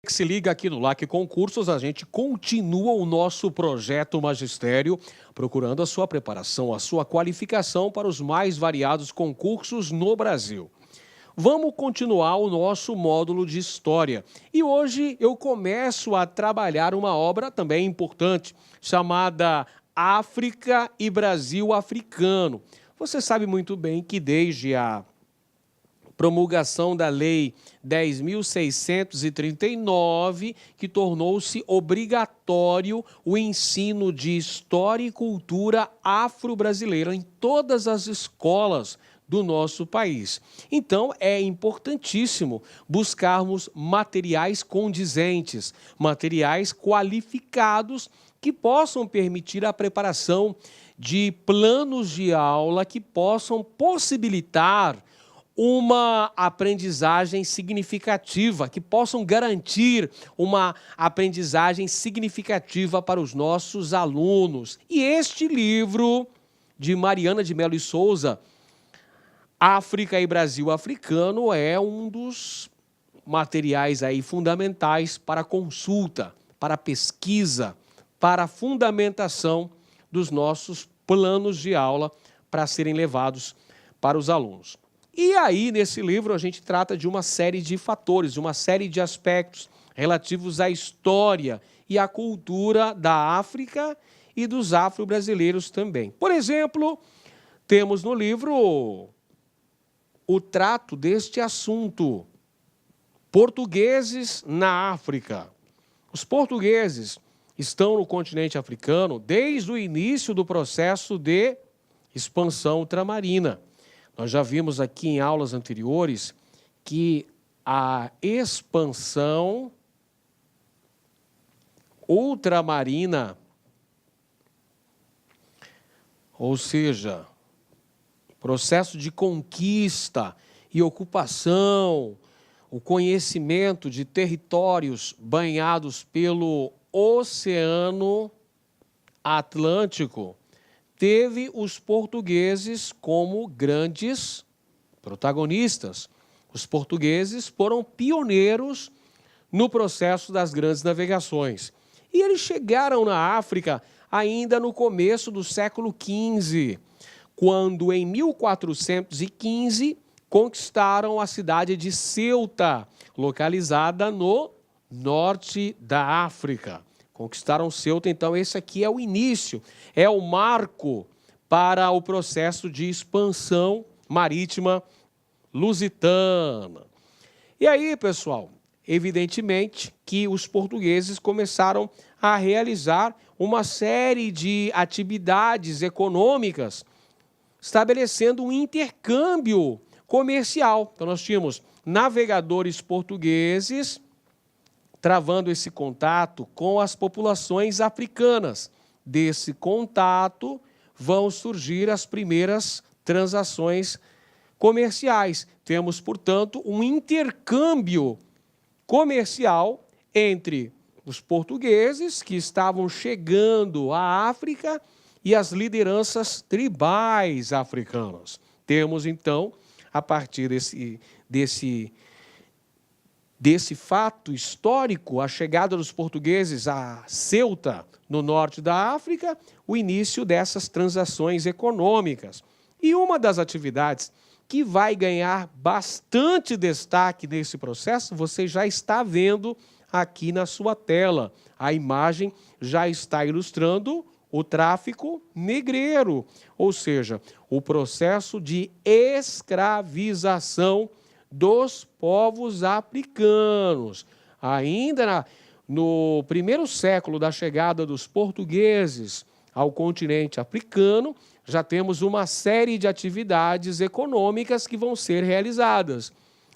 Que se liga aqui no LAC Concursos, a gente continua o nosso projeto Magistério, procurando a sua preparação, a sua qualificação para os mais variados concursos no Brasil. Vamos continuar o nosso módulo de História. E hoje eu começo a trabalhar uma obra também importante, chamada África e Brasil Africano. Você sabe muito bem que desde a promulgação da Lei 10.639, que tornou-se obrigatório o ensino de história e cultura afro-brasileira em todas as escolas do nosso país. Então, é importantíssimo buscarmos materiais condizentes, materiais qualificados que possam permitir a preparação de planos de aula que possam possibilitar uma aprendizagem significativa, que possam garantir uma aprendizagem significativa para os nossos alunos. E este livro de Mariana de Mello e Souza, África e Brasil Africano, é um dos materiais aí fundamentais para consulta, para pesquisa, para fundamentação dos nossos planos de aula para serem levados para os alunos. E aí, nesse livro, a gente trata de uma série de fatores, de uma série de aspectos relativos à história e à cultura da África e dos afro-brasileiros também. Por exemplo, temos no livro o trato deste assunto, portugueses na África. Os portugueses estão no continente africano desde o início do processo de expansão ultramarina. Nós já vimos aqui em aulas anteriores que a expansão ultramarina, ou seja, processo de conquista e ocupação, o conhecimento de territórios banhados pelo Oceano Atlântico, teve os portugueses como grandes protagonistas. Os portugueses foram pioneiros no processo das grandes navegações. E eles chegaram na África ainda no começo do século XV, quando em 1415 conquistaram a cidade de Ceuta, localizada no norte da África. Conquistaram Ceuta, então esse aqui é o início, é o marco para o processo de expansão marítima lusitana. E aí, pessoal, evidentemente que os portugueses começaram a realizar uma série de atividades econômicas, estabelecendo um intercâmbio comercial. Então nós tínhamos navegadores portugueses travando esse contato com as populações africanas. Desse contato vão surgir as primeiras transações comerciais. Temos, portanto, um intercâmbio comercial entre os portugueses que estavam chegando à África e as lideranças tribais africanas. Temos, então, a partir desse fato histórico, a chegada dos portugueses a Ceuta, no norte da África, o início dessas transações econômicas. E uma das atividades que vai ganhar bastante destaque nesse processo, você já está vendo aqui na sua tela. A imagem já está ilustrando o tráfico negreiro, ou seja, o processo de escravização dos povos africanos. Ainda no primeiro século da chegada dos portugueses ao continente africano, já temos uma série de atividades econômicas que vão ser realizadas.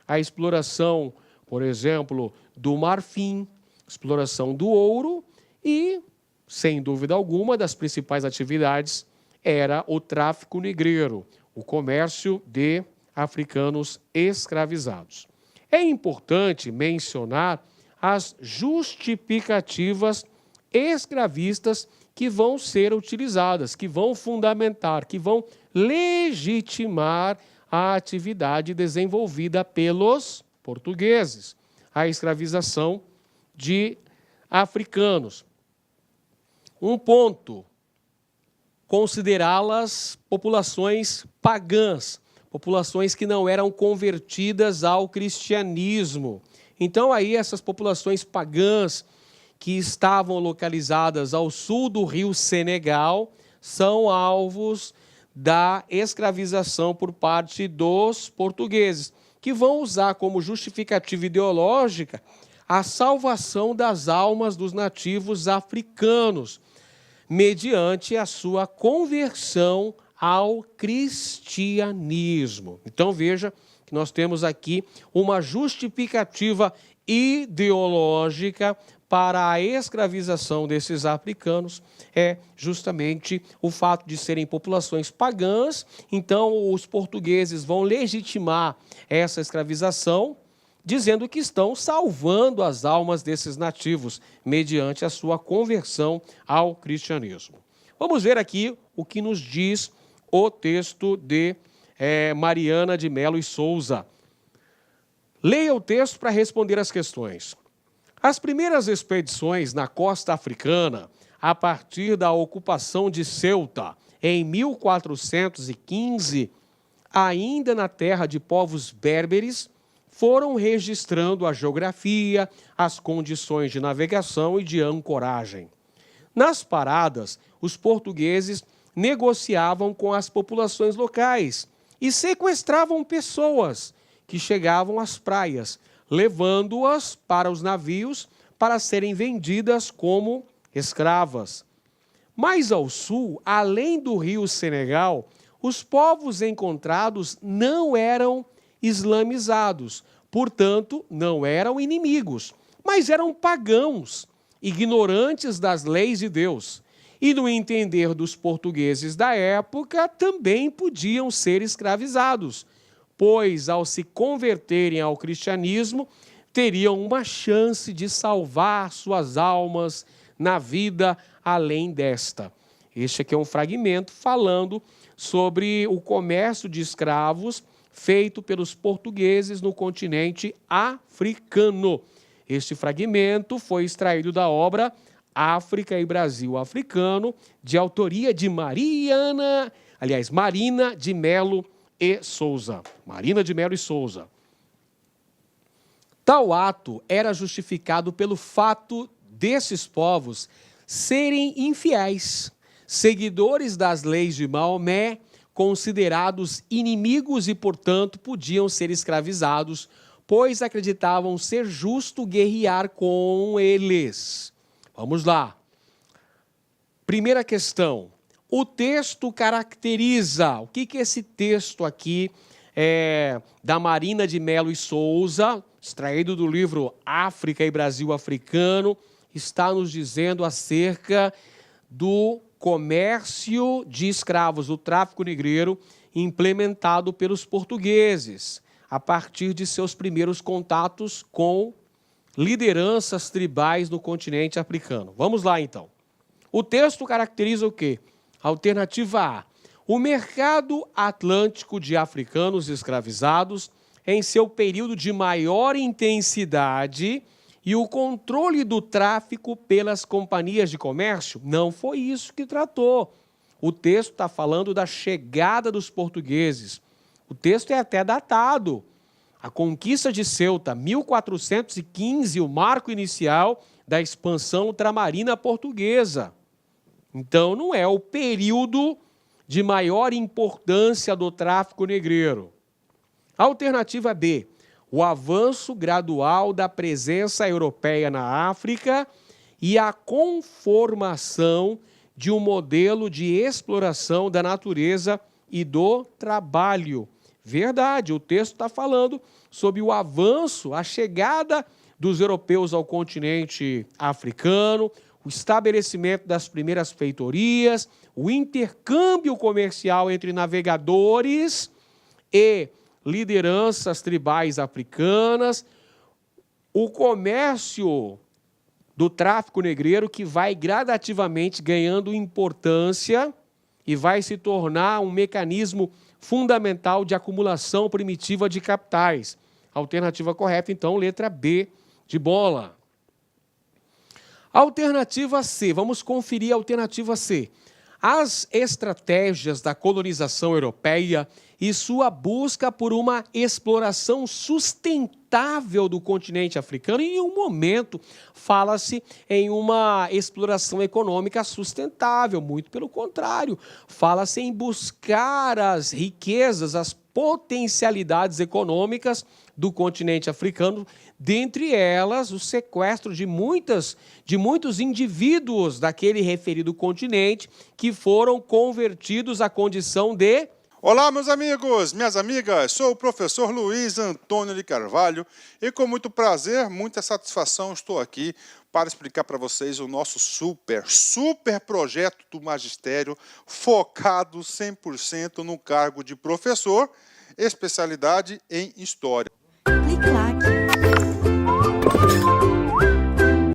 A exploração, por exemplo, do marfim, exploração do ouro e, sem dúvida alguma, das principais atividades era o tráfico negreiro, o comércio de africanos escravizados. É importante mencionar as justificativas escravistas que vão ser utilizadas, que vão fundamentar, que vão legitimar a atividade desenvolvida pelos portugueses. A escravização de africanos. Um ponto, considerá-las populações pagãs, populações que não eram convertidas ao cristianismo. Então, aí, essas populações pagãs que estavam localizadas ao sul do rio Senegal são alvos da escravização por parte dos portugueses, que vão usar como justificativa ideológica a salvação das almas dos nativos africanos, mediante a sua conversão ao cristianismo. Então, veja que nós temos aqui uma justificativa ideológica para a escravização desses africanos, é justamente o fato de serem populações pagãs. Então, os portugueses vão legitimar essa escravização, dizendo que estão salvando as almas desses nativos, mediante a sua conversão ao cristianismo. Vamos ver aqui o que nos diz o texto de Mariana de Melo e Souza. Leia o texto para responder as questões. As primeiras expedições na costa africana, a partir da ocupação de Ceuta, em 1415, ainda na terra de povos berberes, foram registrando a geografia, as condições de navegação e de ancoragem. Nas paradas, os portugueses negociavam com as populações locais e sequestravam pessoas que chegavam às praias, levando-as para os navios para serem vendidas como escravas. Mais ao sul, além do rio Senegal, os povos encontrados não eram islamizados, portanto, não eram inimigos, mas eram pagãos, ignorantes das leis de Deus. E, no entender dos portugueses da época, também podiam ser escravizados, pois, ao se converterem ao cristianismo, teriam uma chance de salvar suas almas na vida além desta. Este aqui é um fragmento falando sobre o comércio de escravos feito pelos portugueses no continente africano. Este fragmento foi extraído da obra África e Brasil Africano, de autoria de Marina de Melo e Souza. Marina de Melo e Souza. Tal ato era justificado pelo fato desses povos serem infiéis, seguidores das leis de Maomé, considerados inimigos e, portanto, podiam ser escravizados, pois acreditavam ser justo guerrear com eles. Vamos lá. Primeira questão. O texto caracteriza. O que esse texto aqui da Marina de Melo e Souza, extraído do livro África e Brasil Africano, está nos dizendo acerca do comércio de escravos, o tráfico negreiro, implementado pelos portugueses, a partir de seus primeiros contatos com lideranças tribais no continente africano. Vamos lá, então. O texto caracteriza o quê? Alternativa A. O mercado atlântico de africanos escravizados em seu período de maior intensidade e o controle do tráfico pelas companhias de comércio? Não foi isso que tratou. O texto está falando da chegada dos portugueses. O texto é até datado. A conquista de Ceuta, 1415, o marco inicial da expansão ultramarina portuguesa. Então, não é o período de maior importância do tráfico negreiro. Alternativa B. O avanço gradual da presença europeia na África e a conformação de um modelo de exploração da natureza e do trabalho. Verdade, o texto está falando sobre o avanço, a chegada dos europeus ao continente africano, o estabelecimento das primeiras feitorias, o intercâmbio comercial entre navegadores e lideranças tribais africanas, o comércio do tráfico negreiro que vai gradativamente ganhando importância e vai se tornar um mecanismo fundamental de acumulação primitiva de capitais. Alternativa correta, então, letra B de bola. Alternativa C, vamos conferir a alternativa C. As estratégias da colonização europeia e sua busca por uma exploração sustentável do continente africano. Em um momento, fala-se em uma exploração econômica sustentável, muito pelo contrário. Fala-se em buscar as riquezas, as potencialidades econômicas do continente africano, dentre elas o sequestro de muitos indivíduos daquele referido continente que foram convertidos à condição de... Olá, meus amigos, minhas amigas, sou o professor Luiz Antônio de Carvalho e com muito prazer, muita satisfação estou aqui para explicar para vocês o nosso super projeto do magistério focado 100% no cargo de professor, especialidade em História. Clique lá.